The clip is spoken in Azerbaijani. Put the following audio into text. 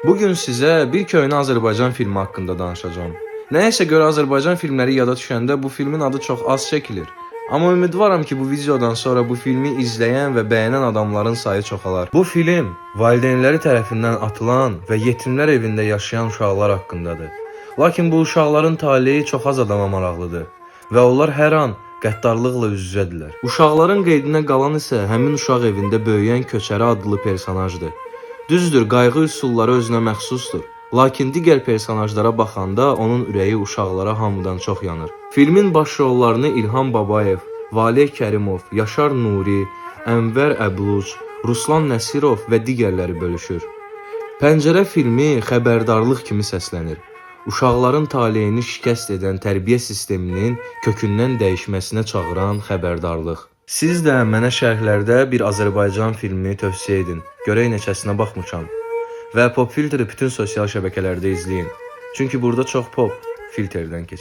Bugün sizə bir köhnə Azərbaycan filmi haqqında danışacağım. Nəyəsə görə Azərbaycan filmləri yada düşəndə bu filmin adı çox az çəkilir. Amma ümidvaram ki, bu videodan sonra bu filmi izləyən və bəyənən adamların sayı çoxalar. Bu film valideynləri tərəfindən atılan və yetimlər evində yaşayan uşaqlar haqqındadır. Lakin bu uşaqların taleyi çox az adama maraqlıdır və onlar hər an qəddarlıqla üz-üzədirlər. Uşaqların qeydinə qalan isə həmin uşaq evində böyüyən Köçəri adlı personajdır. Düzdür, qayğı üsulları özünə məxsusdur. Lakin digər personajlara baxanda onun ürəyi uşaqlara hamıdan çox yanır. Filmin baş rollarını İlham Babayev, Valeh Kərimov, Yaşar Nuri, Ənvər Əbluc, Ruslan Nəsirov və digərləri bölüşür. Pəncərə filmi xəbərdarlıq kimi səslənir. Uşaqların taleyini şikəst edən tərbiyə sisteminin kökündən dəyişməsinə çağıran xəbərdarlıq. Siz də mənə şərhlərdə bir Azərbaycan filmi tövsiyə edin. Görək neçəsinə baxmışam. Və Pop Filteri bütün sosial şəbəkələrdə izləyin. Çünki burada çox pop filtrdən keçir.